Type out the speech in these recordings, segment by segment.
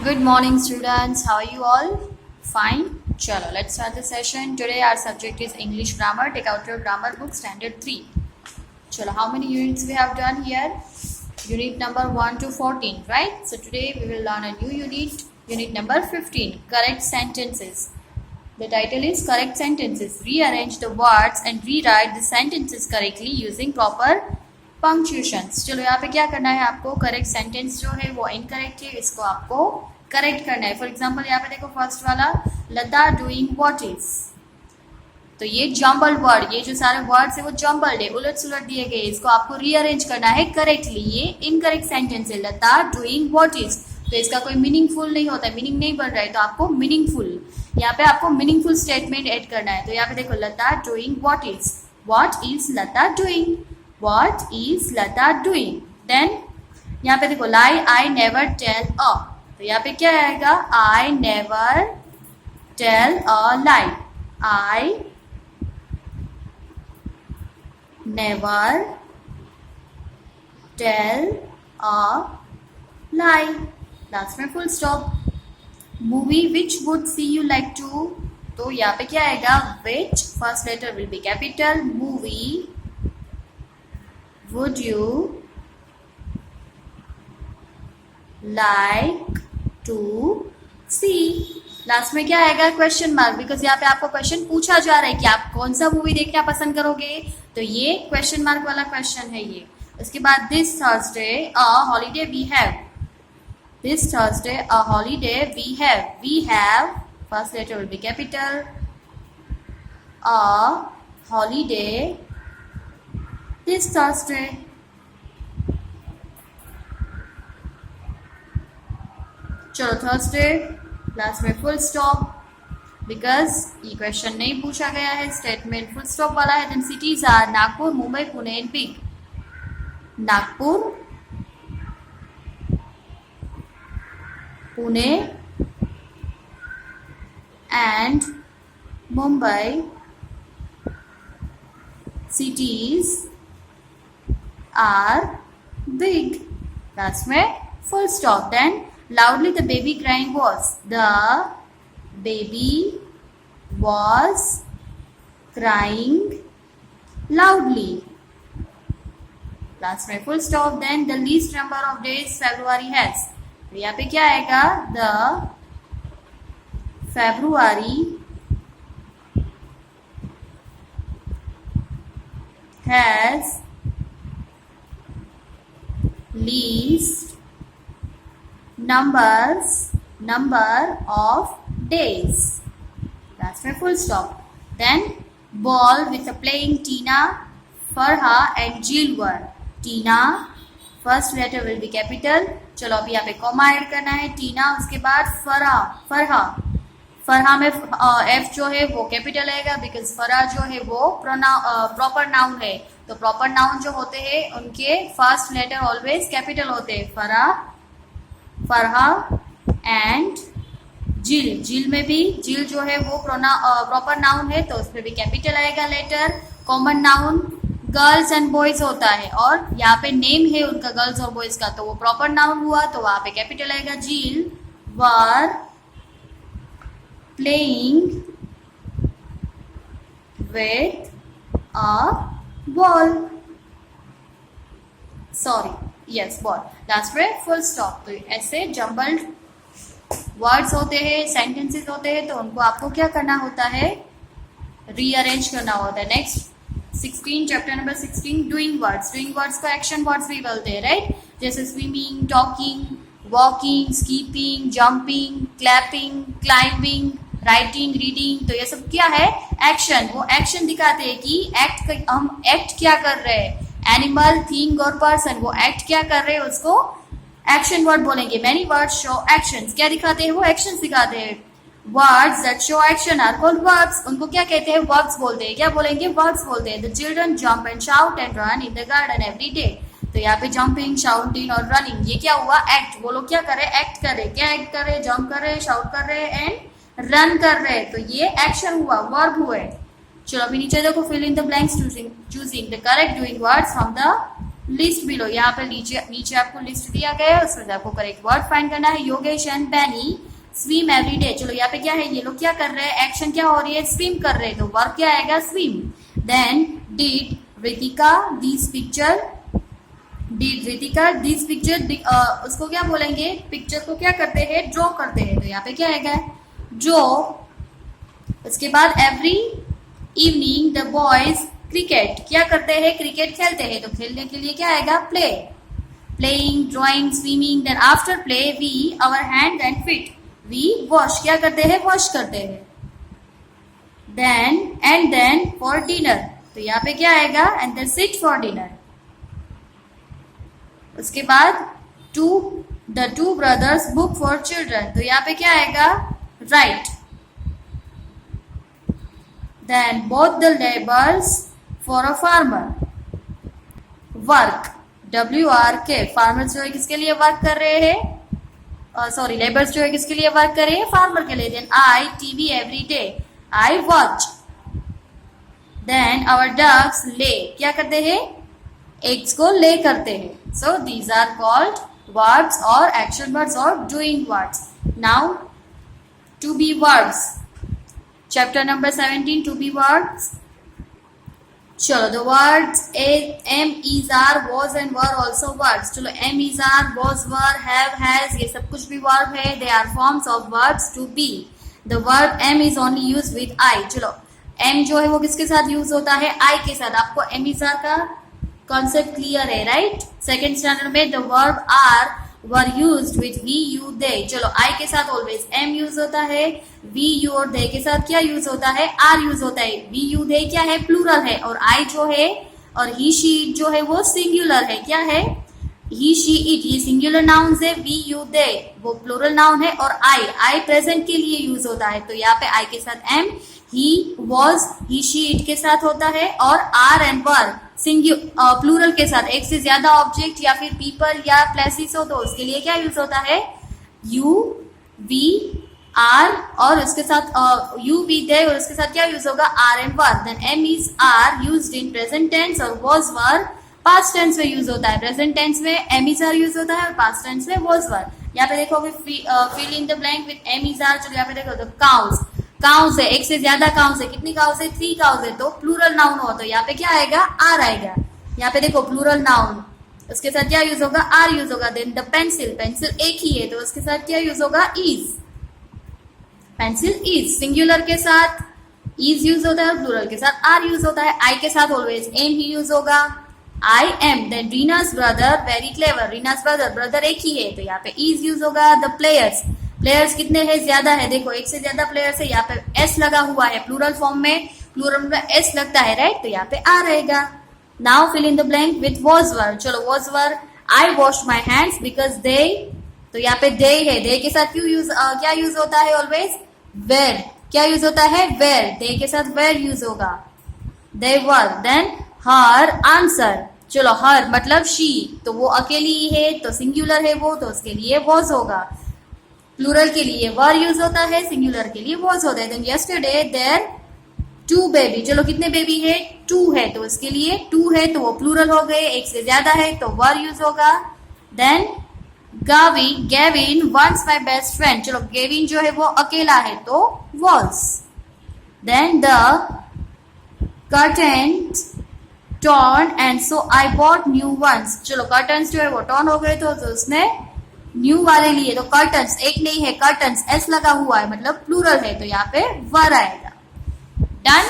Good morning, students. How are you all? Fine. Chalo, let's start the session. Today our subject is English grammar. Take out your grammar book, standard 3. Chalo, how many units we have done here? Unit number 1 to 14, right? So today we will learn a new unit number 15, correct sentences. The title is correct sentences. Rearrange the words and rewrite the sentences correctly using proper punctuations. चलो यहाँ पे क्या करना है आपको, correct sentence जो है वो इनकरेक्ट है, इसको आपको करेक्ट करना है. फॉर एग्जांपल यहाँ पे देखो फर्स्ट वाला, लता डूइंग व्हाट इज, तो ये जम्बल्ड वर्ड, ये जो सारे वर्ड्स है वो जम्बल्ड है, उलट सुलट दिए गए. इसको आपको रीअरेंज करना है करेक्टली. ये इनकरेक्ट सेंटेंस है, लता डूइंग व्हाट इज, तो इसका कोई मीनिंगफुल नहीं होता है, मीनिंग नहीं बन रहा है, तो आपको मीनिंगफुल, यहाँ पे आपको मीनिंगफुल स्टेटमेंट ऐड करना है. तो यहाँ पे देखो Lata doing what is Lata doing, What is Lata doing? Then यहाँ पे देखो lie, I never tell a, तो यहाँ पे क्या आएगा, I never tell a lie. I never tell a lie. Last में full stop. Movie which would see you like to, तो यहाँ पे क्या आएगा, which first letter will be capital. Movie would you like to see. Last में क्या आएगा, question mark, because यहाँ पे आपको क्वेश्चन पूछा जा रहा है कि आप कौन सा मूवी देखना पसंद करोगे, तो ये क्वेश्चन मार्क वाला क्वेश्चन है ये. उसके बाद this Thursday a holiday we have, this Thursday a holiday we have first letter will be capital. A holiday this Thursday. चलो थर्सडे, लास्ट में फुल स्टॉप, बिकॉज ये क्वेश्चन नहीं पूछा गया है, स्टेटमेंट फुल स्टॉप वाला है. Then cities are Nagpur, Mumbai, Pune and big. Nagpur, Pune and Mumbai cities are big. Last में full stop. Then loudly the baby crying was, the baby was crying loudly. Last में full stop. Then the least number of days February has, तो यहाँ पे क्या आएगा, the February has least number of days. That's my full stop. Then ball with a playing Tina, Farha and Jill were. Tina first letter will be capital. चलो अभी यहाँ पे comma add करना है. टीना, उसके बाद फरहा में एफ जो है वो कैपिटल आएगा, बिकॉज फरहा जो है वो प्रॉपर नाउन है, तो प्रॉपर नाउन जो होते हैं उनके फर्स्ट लेटर ऑलवेज कैपिटल होते हैं. फरहा एंड जिल में भी, जिल जो है वो प्रॉपर नाउन है, तो उसमें भी कैपिटल आएगा letter. Common noun girls and boys होता है, और यहाँ पे नेम है उनका गर्ल्स और बॉयज का, तो वो प्रॉपर नाउन हुआ, तो वहां पे कैपिटल आएगा. जिल वर playing with a ball, sorry, yes, ball. Last में फुल स्टॉप. तो ऐसे जम्बल्ड वर्ड्स होते हैं, सेंटेंसेस होते हैं, तो उनको आपको क्या करना होता है, रीअरेंज करना होता है. Next 16, chapter number 16, doing words. Doing words को एक्शन वर्ड्स भी बोलते हैं, राइट, जैसे swimming, talking, walking, skipping, jumping, clapping, climbing, writing, reading, तो ये सब क्या है, एक्शन. वो एक्शन दिखाते हैं कि हम एक्ट क्या कर रहे हैं. एनिमल, थिंग और पर्सन, वो एक्ट क्या कर रहे हैं, उसको एक्शन वर्ड बोलेंगे. मेनी वर्ड्स शो एक्शंस, क्या दिखाते हैं, वो एक्शंस दिखाते हैं. Words that show action are called verbs, उनको क्या कहते हैं, वर्ब्स बोलते हैं. क्या बोलेंगे, वर्ब्स बोलते हैं. The children jump and shout and run in the garden every day, तो यहाँ पे जंपिंग, शाउटिंग और रनिंग, ये क्या हुआ, एक्ट. वो लोग क्या कर रहे, एक्ट कर रहे. क्या एक्ट कर रहे, जंप कर रहे, शाउट कर रहे एंड रन कर रहे, तो ये एक्शन हुआ, वर्ब हुए. चलो अभी नीचे देखो, fill in the blanks choosing the correct doing words from the list below, यहाँ पे नीचे नीचे आपको लिस्ट दिया गया है, उसमें से आपको करेक्ट वर्ड फाइंड करना है। Yogesh and Benny swim every day. चलो यहाँ पे क्या है, ये लोग क्या कर रहे हैं, एक्शन क्या हो रही है, स्विम कर रहे हैं, तो वर्ब क्या आएगा, swim. Then did Ritika this picture, did Ritika this picture, उसको क्या बोलेंगे, पिक्चर को क्या करते हैं, ड्रॉ करते हैं, तो यहाँ पे क्या आएगा, ड्रॉ। उसके बाद every evening the boys cricket, क्या करते हैं, क्रिकेट खेलते हैं, तो खेलने के लिए क्या आएगा, play. Playing, drawing, swimming. Then after play we our hand and feet, we wash, क्या करते हैं, वॉश करते हैं। Then and then for dinner, तो यहाँ पे क्या आएगा, and then sit for dinner. उसके बाद the two brothers book for children, तो यहाँ पे क्या आएगा, right. Then both the labours for a farmer, work, WRK, farmers जो है किसके लिए वर्क कर रहे हैं, सॉरी लेबर्स जो है किसके लिए वर्क कर रहे हैं, फार्मर के लिए। Then I TV every day, I watch. Then our ducks lay, क्या करते हैं, एग्स को ले करते हैं। So these are called verbs और एक्शन वर्ड्स और doing words. Now to be words, chapter number 17, to be words. चलो the words am, is, are, was and were also words. चलो am, is, are, was, were, have, has, ये सब कुछ भी verb है, they are forms of verbs to be. The verb am is only use with I. चलो am जो है वो किसके साथ यूज होता है, आई के साथ। आपको एम, इज, आर का कॉन्सेप्ट क्लियर है, राइट। सेकेंड स्टैंडर्ड में the verb are were used with we, you, they. चलो आई के साथ ऑलवेज एम यूज होता है, वी, यू और दे के साथ क्या यूज होता है, आर यूज होता है। वी, यू, दे क्या है, प्लूरल है, और आई जो है और ही, शी, इट जो है वो सिंगुलर है। क्या है, ही, शी, इट, ये सिंगुलर नाउन है, वी, यू, दे वो प्लूरल नाउन है, और आई प्रेजेंट के लिए यूज होता है। तो यहाँ पे आई के साथ am, he, was, he, she, it के साथ होता है, और आर एंड वर प्लूरल के साथ, एक से ज्यादा ऑब्जेक्ट या फिर पीपल या प्लेसेस हो तो उसके लिए क्या यूज होता है, यू, वी, आर, और उसके साथ यू, वी, दे, और उसके साथ क्या यूज होगा, are and were. Then am, is, are used in present tense, और वॉज, वर पास्ट टेंस में यूज होता है। प्रेजेंट टेंस में एम, इज, आर यूज होता है, और पास्ट टेंस में वॉज, वर। यहाँ पे देखो fill in the blank with am, is, are. चलो यहाँ पे देखो तो काउस, काउस है, एक से ज्यादा काउस है, कितनी काउस है, 3 काउस है, तो प्लूरल नाउन हो तो यहाँ पे क्या आएगा, आर आएगा। यहाँ पे देखो प्लूरल नाउन, उसके साथ क्या यूज होगा, आर यूज होगा। देन द पेंसिल, पेंसिल एक ही है तो उसके साथ क्या यूज होगा, इज। पेंसिल इज, सिंगुलर के साथ इज यूज होता है, प्लूरल के साथ आर यूज होता है। आई के साथ ऑलवेज एम ही यूज होगा, I am. Then Reena's brother very clever, Reena's brother, brother एक ही है तो यहाँ पे इज यूज होगा। द प्लेयर्स, प्लेयर्स कितने हैं, ज्यादा है, देखो एक से ज्यादा प्लेयर्स है, यहाँ पे एस लगा हुआ है, प्लूरल फॉर्म में प्लूरल में एस लगता है, राइट, तो यहाँ पे आ रहेगा। Now fill in the blank with was were. चलो was were, I wash my hands because they, तो यहाँ पे दे है, दे के साथ क्यों यूज क्या यूज होता है ऑलवेज, वेर, क्या यूज होता है, वेर, दे के साथ वेर यूज होगा, दे वर। देन हर आंसर, चलो हर मतलब शी, तो वो अकेली ही है तो सिंगुलर है वो, तो उसके लिए वॉज होगा। प्लूरल के लिए वर यूज होता है, सिंगुलर के लिए वॉज होता है। देन यस्टरडे देयर 2 बेबी, चलो कितने बेबी है, 2 है तो उसके लिए 2 है तो वो प्लूरल हो गए, एक से ज्यादा है तो वर यूज होगा। Then Gavin once my best friend, चलो गेविन जो है वो अकेला है तो was. Then the curtains torn and so I bought new ones, चलो कर्टन्स जो है वो टॉर्न हो गए तो उसने न्यू वाले लिए, तो कर्टन्स एक नहीं है, कर्टन्स एस लगा हुआ है मतलब प्लूरल है तो यहाँ पे वर आएगा। डन।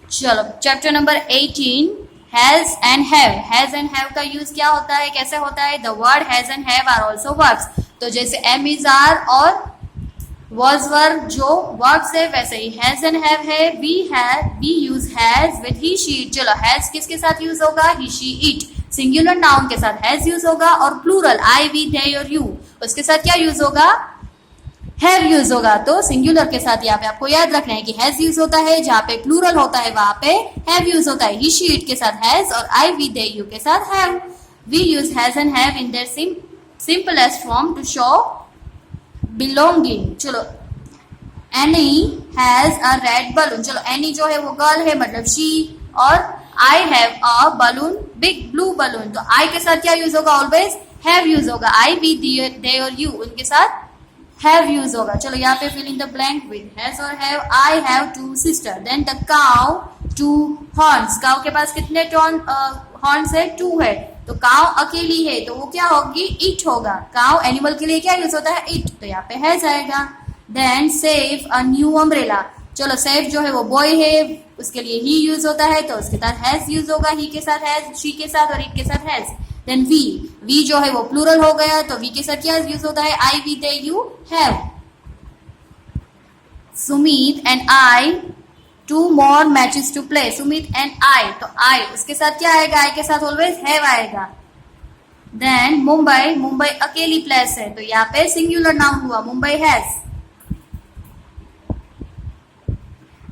चलो chapter number 18 has and have. Has and have का यूज क्या होता है, कैसे होता है, the word has and have are also verbs, तो जैसे एम, इज, आर और वॉज, वर जो वर्ब्स है वैसे ही हैज एंड हैव है। We use has with he, she, it. चलो हैज किसके साथ यूज होगा, he, she, it, singular noun के साथ हैज यूज होगा, और प्लूरल आई, वी, दे और यू उसके साथ क्या यूज होगा, हैव यूज होगा। तो सिंगुलर के साथ यहाँ पे आपको याद रखना है कि हैज यूज होता है, जहाँ पे प्लूरल होता है वहां पे हैव यूज होता है। ही, शी, इट के साथ हैज, और आई, वी, दे, यू के साथ have. We use has and have in their simplest form to show belonging. चलो Annie has a red balloon, चलो एनी जो है वो गर्ल है मतलब शी, और I have a balloon big blue balloon. तो आई के साथ क्या यूज होगा, ऑलवेज हैव यूज होगा। आई, वी, दे और यू, उनके साथ हैव यूज होगा। चलो यहाँ पे fill in the blank with has और have. I have 2 sister. Then the cow 2 horns. Cow के पास कितने हॉर्न्स है, 2 है। तो काउ अकेली है तो वो क्या होगी, इट होगा। काउ एनिमल के लिए क्या यूज होता है, इट, तो यहाँ पे हैज आएगा। Then save a new umbrella. चलो सेव जो है वो बॉय है, उसके लिए ही यूज होता है तो उसके साथ हैज यूज होगा, ही के साथ हैज, शी के साथ और इट के साथ हैज। देन वी जो है वो प्लूरल हो गया तो वी के साथ क्या यूज होता है, I, we, they, you, have. Sumit and I 2 more matches to play। Sumit and I, तो आई उसके साथ क्या आएगा, आई के साथ ऑलवेज हैव आएगा। देन मुंबई, मुंबई अकेली प्लेस है तो यहाँ पे सिंगुलर नाउन हुआ, Mumbai has.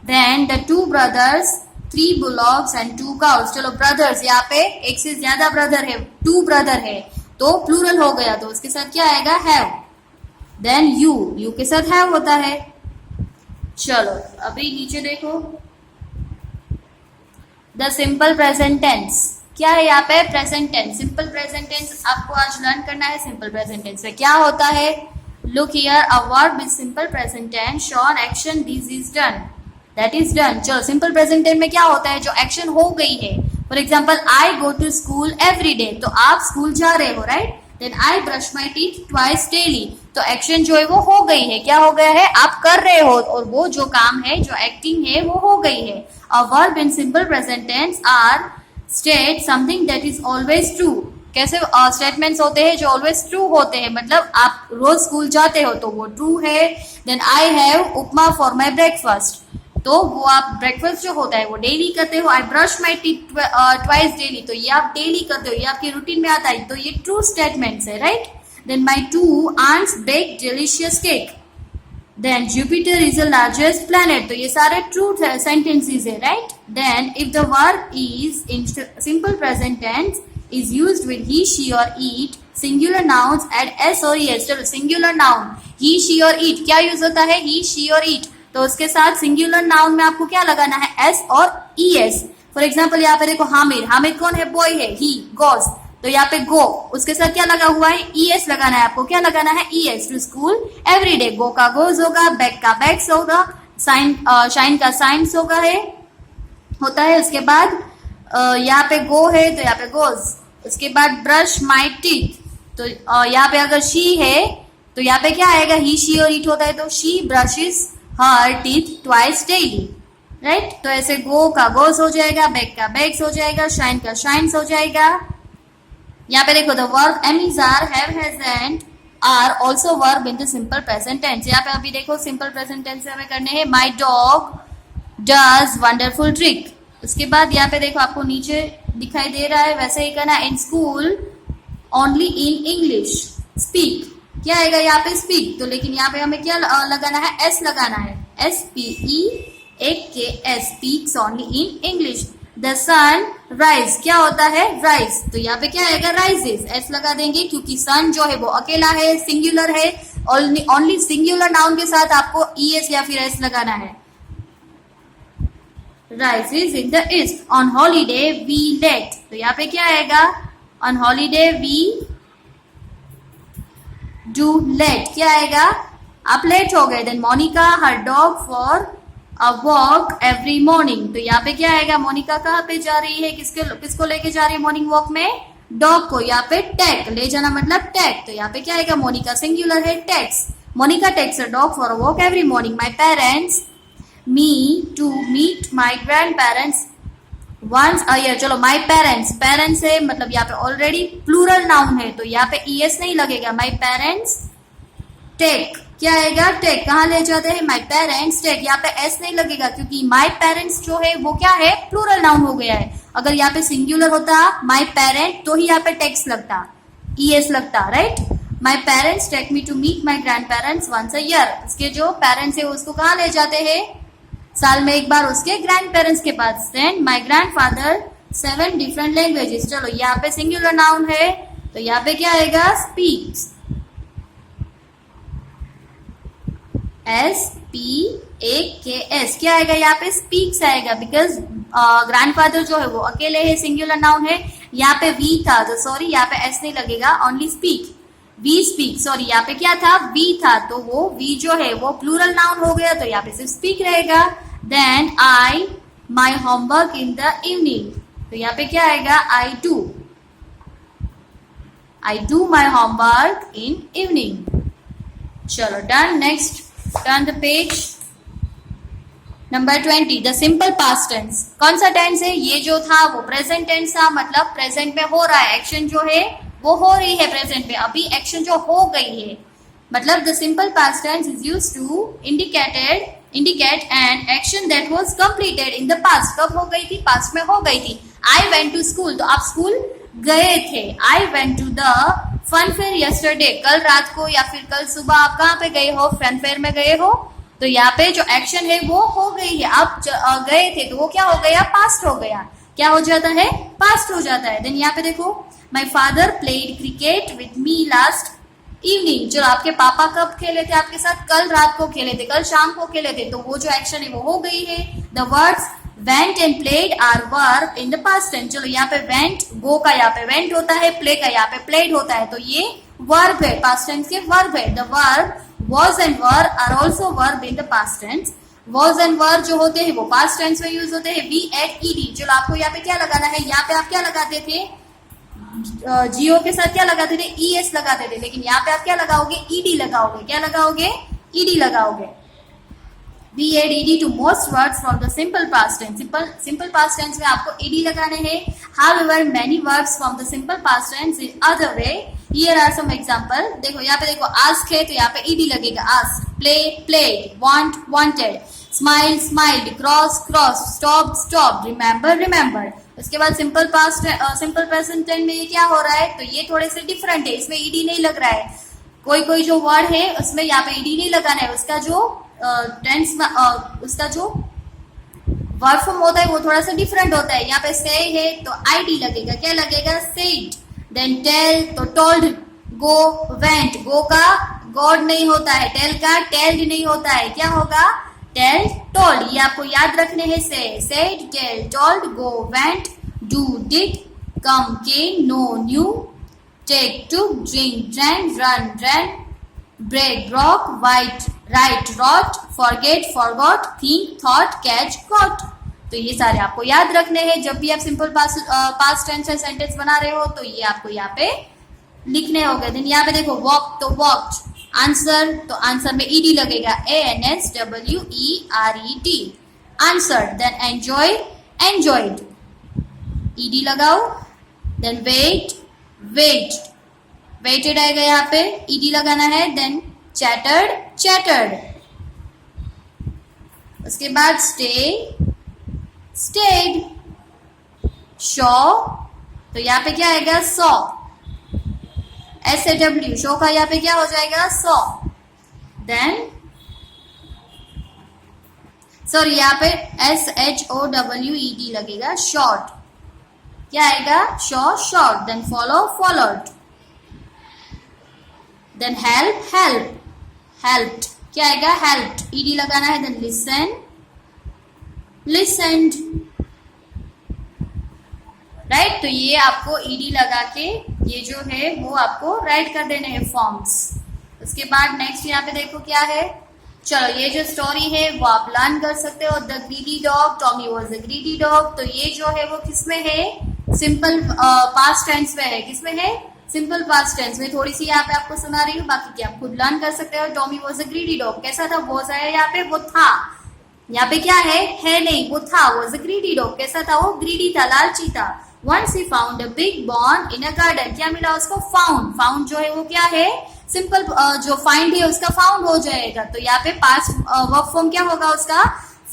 Then the 2 brothers 3 bullocks and 2 cows। चलो ब्रदर्स, यहाँ पे एक से ज्यादा ब्रदर है, 2 ब्रदर है तो प्लूरल हो गया तो उसके साथ क्या आएगा, हैव। देन यू के साथ हैव होता है। चलो अभी नीचे देखो, द सिंपल प्रेजेंट टेंस क्या है यहाँ पे, present tense. Simple present tense आपको आज लर्न करना है। सिंपल प्रेजेंट टेंस में क्या होता है, look here, a verb with simple present tense show an action, this is done, that is done. चलो सिंपल प्रेजेंट टेंस में क्या होता है, जो एक्शन हो गई है। For example I go to school every day, तो आप स्कूल जा रहे हो, right. Then I brush my teeth twice daily, तो एक्शन जो है वो हो गई है, क्या हो गया है, आप कर रहे हो और वो जो काम है, जो एक्टिंग है वो हो गई है। A verb in simple present tense are state something that is always true. कैसे स्टेटमेंट्स होते हैं जो ऑलवेज ट्रू होते हैं, मतलब आप रोज स्कूल जाते हो तो वो ट्रू है। Then I have upma for my breakfast, तो वो आप ब्रेकफास्ट जो होता है वो डेली करते हो। I brush my teeth twice daily, तो ये आप डेली करते हो, ये आपके रूटीन में आता है, तो ये ट्रू स्टेटमेंट्स है, right. Then my 2 aunts bake delicious cake. Then Jupiter is the largest planet, तो ये सारे ट्रू सेंटेंसेस है, right. Then if the verb is in simple present tense is used with he, she और it, singular nouns add s और ES. चलो singular noun he, she और it क्या use होता है, ही, शी और ईट, तो उसके साथ सिंगुलर नाउन में आपको क्या लगाना है, एस और ईएस। फॉर एग्जाम्पल यहाँ पे देखो हामिद, हामिद कौन है, बॉय है, ही गोस, तो यहाँ पे गो उसके साथ क्या लगा हुआ है, ईएस लगाना है आपको, क्या लगाना है, ES. To school every day, go का गोज होगा, बैग का बैग्स होगा, शाइन का साइंस होगा होता है। उसके बाद यहाँ पे गो है तो यहाँ पे गोज। उसके बाद ब्रश माई टीथ, तो यहाँ पे अगर शी है तो यहाँ पे क्या आएगा, ही, शी और इट होता है तो she brushes her teeth twice daily, right. तो ऐसे गो का गोस हो जाएगा, बैग का बैग्स हो जाएगा, शाइन का शाइन्स हो जाएगा। यहाँ पे देखो the verb am is are, have, has and are also verb in the simple present tense. यहाँ पे अभी देखो सिंपल प्रेजेंट टेंस से हमें करने हैं, my dog does wonderful trick. उसके बाद यहाँ पे देखो आपको नीचे दिखाई दे रहा है, वैसे ही करना, in school only in English speak, क्या आएगा यहाँ पे स्पीक, तो लेकिन यहाँ पे हमें क्या लगाना है, एस लगाना है, SPEAK, speaks only in English. The sun rise क्या होता है, राइज, तो यहाँ पे क्या आएगा, राइजेस, एस लगा देंगे क्योंकि सन जो है वो अकेला है, सिंगुलर है, ओनली सिंगुलर नाउन के साथ आपको ईएस या फिर एस लगाना है। Rises in the east, on holiday we late, तो यहाँ पे क्या आएगा, on holiday we do late, क्या आएगा, आप लेट हो गए। Then Monica her dog for a walk every morning, तो यहाँ पे क्या आएगा, मोनिका कहाँ पे जा रही है, किसको लेके जा रही है मॉर्निंग वॉक में, डॉग को। यहाँ पे टेक, ले जाना मतलब टेक, तो यहाँ पे क्या आएगा, मोनिका सिंगुलर है, takes, Monica takes a dog for a walk every morning. My parents me to meet my grand parents once a year. चलो माई पेरेंट्स, पेरेंट्स है मतलब यहाँ पे ऑलरेडी प्लूरल नाउन है तो यहाँ पे ईएस नहीं लगेगा। माई पेरेंट्स टेक, क्या आएगा, टेक, कहाँ ले जाते हैं, माई पेरेंट्स टेक, यहाँ पे एस नहीं लगेगा क्योंकि माई पेरेंट्स जो है वो क्या है, प्लूरल नाउन हो गया है। अगर यहाँ पे सिंगुलर होता माई पेरेंट तो ही यहाँ पे टेक्स लगता, ईएस लगता, right. My parents take me to meet my grand parents once a year, इसके जो पेरेंट्स है उसको कहाँ ले जाते हैं, साल में एक बार उसके ग्रैंड पेरेंट्स के पास। Then my grand 7 different languages, चलो यहाँ पे सिंगुलर नाउन है तो यहाँ पे क्या आएगा, स्पीक्स, SPAKS, क्या आएगा यहाँ पे, स्पीक्स आएगा बिकॉज ग्रैंडफादर जो है वो अकेले है, सिंगुलर नाउन है, यहाँ पे वी था तो सॉरी यहाँ पे एस नहीं लगेगा, only speak, we speak, sorry यहाँ पे क्या था, वी था, तो वो वी जो है वो प्लूरल नाउन हो गया, तो यहाँ पे सिर्फ स्पीक रहेगा। Then I my homework in the evening, तो यहाँ पे क्या आएगा, I do my homework in evening. चलो done, next turn the page. Number 20, the simple past tense. कौन सा टेंस है, ये जो था वो प्रेजेंट टेंस था, मतलब प्रेजेंट में हो रहा है, एक्शन जो है वो हो रही है प्रेजेंट में, अभी एक्शन जो हो गई है, मतलब the simple past tense is used to indicate an action that was completed in the past. कब हो गई थी, पास्ट में हो गई थी। आई वेंट टू स्कूल, तो आप स्कूल गए थे। I went to the fun fair yesterday, कल रात को या फिर कल सुबह आप कहाँ पे गए हो, फन फेयर में गए हो, तो यहाँ पे जो एक्शन है वो हो गई है, आप गए थे तो वो क्या हो गया, पास्ट हो गया, क्या हो जाता है, पास्ट हो जाता है। देन यहाँ पे देखो, my father played cricket with me last evening, जो आपके पापा कब खेले थे आपके साथ, कल रात को खेले थे, कल शाम को खेले थे, तो वो जो एक्शन है वो हो गई है। The words went and played are verb in the past tense. चलो यहाँ पे वेंट, गो का यहाँ पे वेंट होता है, प्ले का यहाँ पे प्लेड होता है, तो ये वर्ब है, पास्ट टेंस के वर्ब है। The verb was and were are also verb in the past tense। was and were जो होते हैं वो past tense में यूज होते हैं। we add ed, चलो आपको यहाँ पे क्या लगाना है, यहाँ पे आप क्या लगाते थे, जियो के साथ क्या लगाते थे, es लगाते थे, लेकिन यहाँ पे आप क्या लगाओगे, ed लगाओगे, क्या लगाओगे, ed लगाओगे। we add ed to most words from the simple past tense। simple past tense में आपको ed लगाने हैं। however many verbs from the simple past tense in other way। Here are some example। देखो यहाँ पे देखो, ask है तो यहाँ पे ed लगेगा, ask, play played, want wanted, smile smiled, cross crossed, stop stopped, remember remembered। उसके बाद सिंपल प्रेजेंट टेंस में ये क्या हो रहा है, तो ये थोड़े से डिफरेंट है, इसमें ed नहीं लग रहा है, कोई जो वर्ड है उसमें यहाँ पे ed नहीं लगाना है, उसका जो टेंस उसका जो वर्ब फॉर्म होता है वो थोड़ा सा डिफरेंट होता है। यहाँ पे से है तो id लगेगा, क्या लगेगा, said। देन टेल तो टोल्ड, गो वेंट, गो का गॉड नहीं होता है, टेल का टेल्ड नहीं होता है, क्या होगा, टेल टोल्ड। ये आपको याद रखने हैं, say, said, tell, told, go, went, do, did, come, came, know, knew, take, took, drink, drank, run, ran, break, broke, write, wrote, forget, forgot, think, thought, catch, got. तो ये सारे आपको याद रखने हैं, जब भी आप सिंपल पास्ट टेंस में सेंटेंस बना रहे हो तो ये आपको यहाँ पे लिखने होंगे। देन यहाँ पे देखो, वॉक तो वॉक्ड, आंसर तो आंसर में ed लगेगा, answered, answer. Then enjoy, enjoyed, ed लगाओ। देन वेटेड आएगा, यहाँ पे ed लगाना है। देन चैटर्ड, उसके बाद स्टेड, शो, तो यहाँ पे क्या आएगा, सॉ, SAW, शो का यहाँ पे क्या हो जाएगा, सॉ। देन सॉरी यहाँ पे SHOWED लगेगा, शॉर्ट, क्या आएगा, show, short. Then follow, followed. Then helped, क्या आएगा, हेल्प्ड, ed लगाना है। Then listened, right. तो ये आपको ed लगा के ये जो है वो आपको राइट कर देने हैं फॉर्म्स। उसके बाद नेक्स्ट यहाँ पे देखो क्या है, चलो ये जो स्टोरी है वो आप लर्न कर सकते हो। The greedy dog, Tommy was the greedy dog, तो ये जो है वो किसमें है, सिंपल पास्ट टेंस में है, किसमें है, सिंपल पास्ट टेंस में। थोड़ी सी यहाँ पे आपको सुना रही हूँ, बाकी क्या आप खुद लर्न कर सकते हो। Tommy was a greedy dog, कैसा था, वॉज है यहाँ पे, वो था, यहाँ पे क्या है नहीं, वो था, वॉज अ ग्रीडी डॉग, कैसा था, वो ग्रीडी था, लालची था। Once he found a big bone in a garden, क्या मिला उसको, फाउंड जो है वो क्या है, सिंपल जो फाइंड है उसका फाउंड हो जाएगा। तो यहाँ पे पास्ट वर्ब फॉर्म क्या होगा उसका,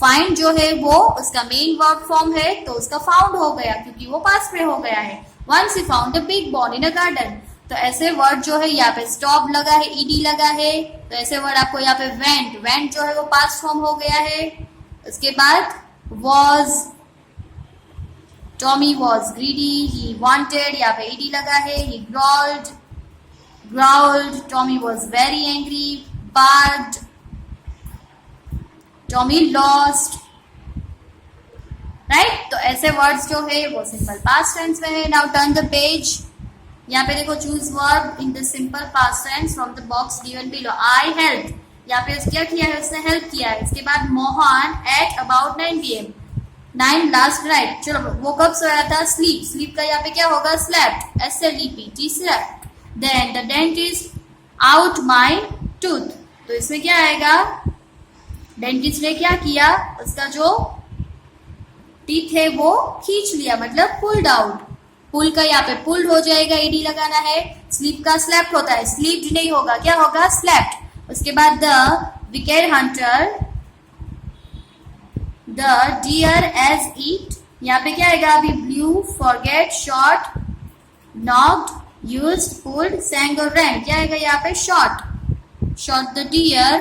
फाइंड जो है वो उसका मेन वर्ब फॉर्म है, तो उसका फाउंड हो गया क्योंकि वो पास्ट में हो गया है। Once he found a big bone in a garden, तो ऐसे वर्ड जो है यहाँ पे स्टॉप लगा है, ed लगा है, तो ऐसे वर्ड आपको यहाँ पे वेंट जो है वो पास्ट फॉर्म हो गया है। उसके बाद was, Tommy was greedy, he wanted, यहाँ पे ed लगा है। He growled, Tommy was very angry, barked, Tommy lost, right. तो ऐसे वर्ड्स जो है वो सिंपल पास्ट टेंस में है। Now turn the page. यहाँ पे देखो choose verb in the simple past tense from the box given below. I help, यहाँ पे क्या किया है, उसने हेल्प किया है। इसके बाद Mohan at about 9 PM, 9 last night. चलो वो कब सोया था, स्लीप, स्लीप का यहाँ पे क्या होगा, slept, SLEPT, slept. Then the dentist out my tooth, तो इसमें क्या आएगा, डेंटिस्ट ने क्या किया, उसका जो टीथ है वो खींच लिया, मतलब पुल्ड आउट। पुल का यहाँ पे पुल्ड हो जाएगा, ED लगाना है। स्लीप का स्लेप्ट होता है, स्लीप्ड नहीं होगा, क्या होगा, स्लेप्ट। उसके बाद the wicked hunter the deer as eat, यहाँ पे क्या आएगा अभी, blew, forget, shot, knocked, used, pulled, sang और रैन, क्या आएगा यहाँ पे, shot. Shot the deer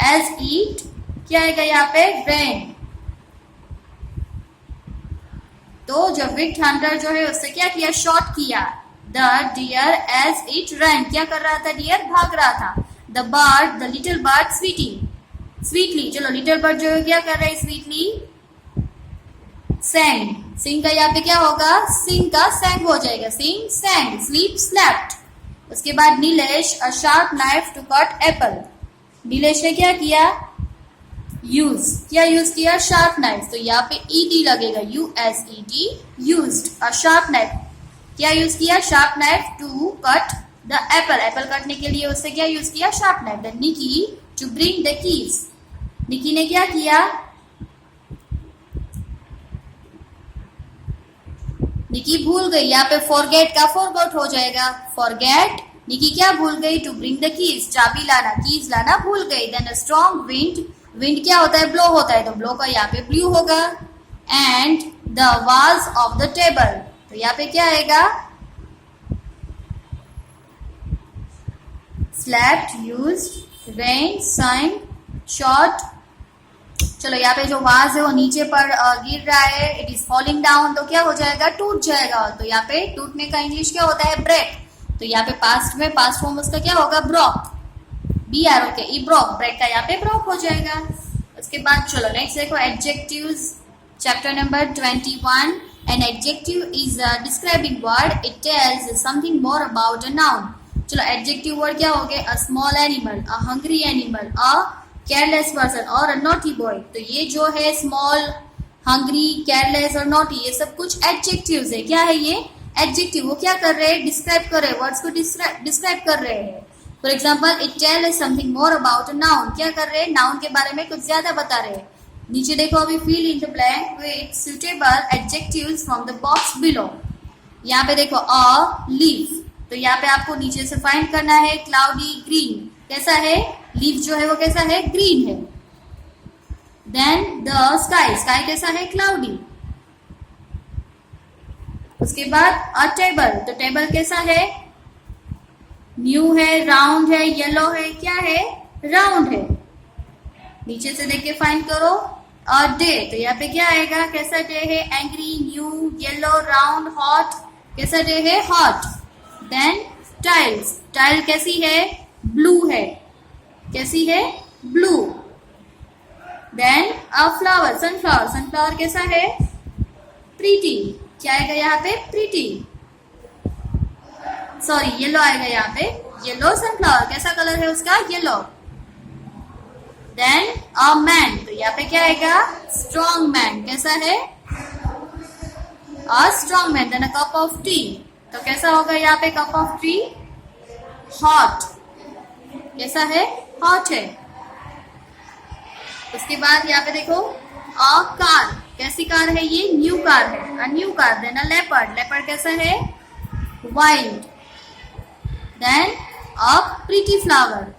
as eat, क्या आएगा यहाँ पे, रैन। तो जो विकेट हंटर जो है उससे क्या किया, शॉट किया। द डियर एज इट रैन, क्या कर रहा था, डियर भाग रहा था। The bird, the little bird sweating, sweetly, चलो लिटिल बर्ड जो है क्या कर रहा है, स्वीटली सैंग। सिंग का यहाँ पे क्या होगा, सिंग का सैंग हो जाएगा, सिंग सैंग, स्लीप स्लेप्ट। उसके बाद Nilesh a sharp knife to cut apple, Nilesh ने क्या किया, यूज, क्या यूज किया, शार्प नाइफ। तो यहाँ पे ED लगेगा, USED, used a sharp knife, क्या यूज किया, sharp knife to cut the apple, apple काटने के लिए उससे क्या यूज किया, sharp knife. The Nikki to bring the keys, Nikki ने क्या किया, निकी भूल गई, यहाँ पे फॉरगेट का फॉरगॉट हो जाएगा, फॉरगेट, निकी क्या भूल गई, टू ब्रिंग द कीज, चाबी लाना, कीज लाना भूल गई। Then a strong wind, wind क्या होता है, ब्लो होता है, तो ब्लो का यहाँ पे ब्लू होगा। And the walls of the table, तो यहाँ पे क्या आएगा, slept, used, rain, sign, shot. चलो यहाँ पे जो वाज है वो नीचे पर गिर रहा है, इट इज फॉलिंग डाउन, तो क्या हो जाएगा, टूट जाएगा। तो यहाँ पे टूटने का इंग्लिश क्या होता है, ब्रेक। तो यहाँ पे पास्ट में पास्ट फॉर्म उसका क्या होगा, ब्रोक, BROK, ब्रोक, ब्रेक का यहाँ पे ब्रोक हो जाएगा। उसके बाद चलो नेक्स्ट देखो, adjectives, chapter number 21। An adjective is a describing word, it tells something more about a noun. चलो एडजेक्टिव वर्ड क्या हो गए, a small animal, a hungry animal, a careless person और अ नॉटी बॉय। तो ये जो है स्मॉल, हंग्री, केयरलेस और नॉटी, ये सब कुछ एडजेक्टिव्स है। क्या है ये, एडजेक्टिव, वो क्या कर रहे हैं, डिस्क्राइब कर रहे हैं, वर्ड्स को डिस्क्राइब कर रहे हैं। For example, it tells something more about a noun, क्या कर रहे हैं, नाउन के बारे में कुछ ज्यादा बता रहे हैं। नीचे देखो अभी, fill in the blank with suitable adjectives from the box below. यहाँ पे देखो, अ लीफ, तो यहाँ पे आपको नीचे से फाइंड करना है, क्लाउडी ग्रीन, कैसा है, लीफ जो है वो कैसा है, ग्रीन है। देन द स्काई, स्काई कैसा है, क्लाउडी। उसके बाद अ टेबल, तो टेबल कैसा है, न्यू है, राउंड है, येलो है, क्या है, राउंड है। नीचे से देख के फाइंड करो। अ डे, तो यहाँ पे क्या आएगा, कैसा डे है, angry, new, yellow, round, hot, कैसा डे है, हॉट। देन टाइल्स, टाइल कैसी है, ब्लू है, कैसी है, blue. Then a flower, sunflower, sunflower कैसा है, प्रीटी, क्या आएगा यहाँ पे, प्रीटी, सॉरी येलो आएगा यहाँ पे, येलो सनफ्लावर, कैसा कलर है उसका, येलो। देन अ मैन, तो यहाँ पे क्या आएगा, स्ट्रॉन्ग मैन, कैसा है, a strong man. Then a cup of tea, तो कैसा होगा यहाँ पे, कप ऑफ टी, हॉट, कैसा है, हॉट है। उसके बाद यहाँ पे देखो, अ कार, कैसी कार है ये, न्यू कार है, a new car. Then a leopard, leopard कैसा है, wild. Then a pretty flower,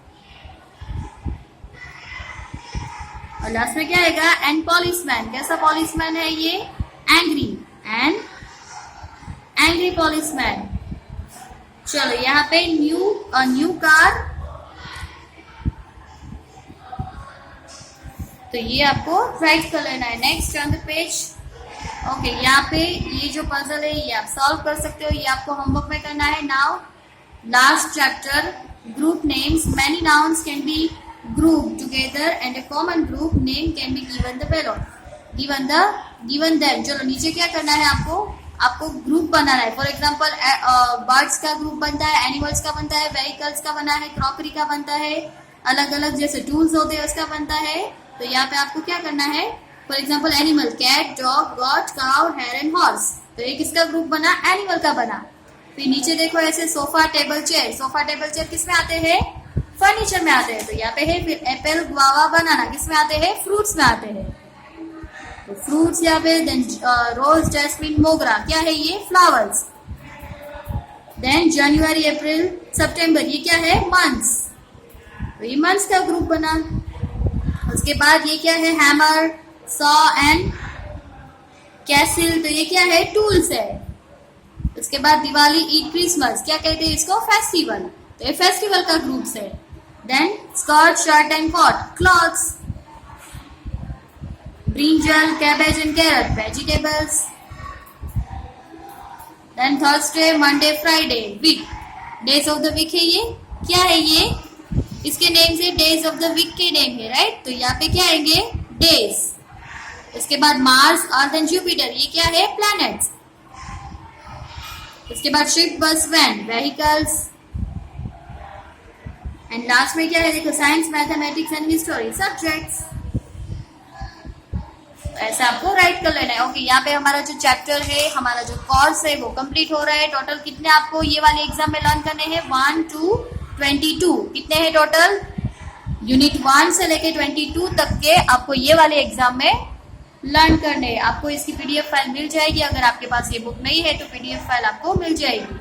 और लास्ट में क्या आएगा, एंड पॉलिसमैन, कैसा पॉलिसमैन है ये, एंग्री, एंड एंग्री पॉलिसमैन। चलो यहाँ पे न्यू कार, तो ये आपको राइट कर लेना है। Next on the page, okay, यहाँ पे ये जो पजल है ये आप सॉल्व कर सकते हो, ये आपको होमवर्क में करना है। Now last chapter, group names, many nouns can be grouped together and a common group name can be given the below. Given them. चलो नीचे क्या करना है आपको ग्रुप बनाना है। फॉर एग्जाम्पल बर्ड्स का ग्रुप बनता है, एनिमल्स का बनता है, व्हीकल्स का बना है, क्रॉकरी का बनता है, अलग अलग जैसे टूल्स होते हैं उसका बनता है। तो यहाँ पे आपको क्या करना है, for example animal, cat, dog, goat, cow, hare and horse. तो ये किसका ग्रुप बना, एनिमल का बना। फिर नीचे देखो ऐसे sofa, table, chair. Sofa, table, chair किस में आते हैं, फर्नीचर में आते हैं। तो यहाँ पे है फिर एप्पल, गुआवा, बनाना किस में आते हैं, फ्रूट्स में आते हैं। तो फ्रूट्स यहाँ पे, देन रोज, जैस्मिन, मोगरा, क्या है ये, फ्लावर्स। देन जनवरी, अप्रैल, सितंबर, ये क्या है, मंथ्स। तो ये मंथ्स का ग्रुप बना। उसके बाद ये क्या है, हैमर, सॉ एंड कैसिल। तो ये क्या है, टूल्स है। उसके बाद दिवाली, ईद, क्रिसमस, क्या कहते हैं इसको, फेस्टिवल। तो ये फेस्टिवल का ग्रुप्स है। Then skirt, shirt and coat, clothes. Brinjal, cabbage and carrot, vegetables. Then Thursday, Monday, Friday, week, days of the week है। ये क्या है, ये इसके नेम से डेज ऑफ द वीक के नेम है, राइट। तो यहाँ पे क्या आएंगे, डेज। उसके बाद मार्स, अर्थ एंड जुपिटर, ये क्या है, प्लैनेट्स। उसके बाद शिप, बस, वैन, व्हीकल्स। एंड लास्ट में क्या है, देखो science, mathematics and history, subjects. ऐसा आपको राइट कर लेना है। ओके, यहाँ पे हमारा जो चैप्टर है, हमारा जो कोर्स है वो कंप्लीट हो रहा है। टोटल कितने आपको ये वाले एग्जाम में लर्न करने हैं, 1 to 22। कितने हैं टोटल, यूनिट 1 से लेके 22 तक के आपको ये वाले एग्जाम में लर्न करने। आपको इसकी पीडीएफ फाइल मिल जाएगी। अगर आपके पास ये बुक नहीं है तो पीडीएफ फाइल आपको मिल जाएगी।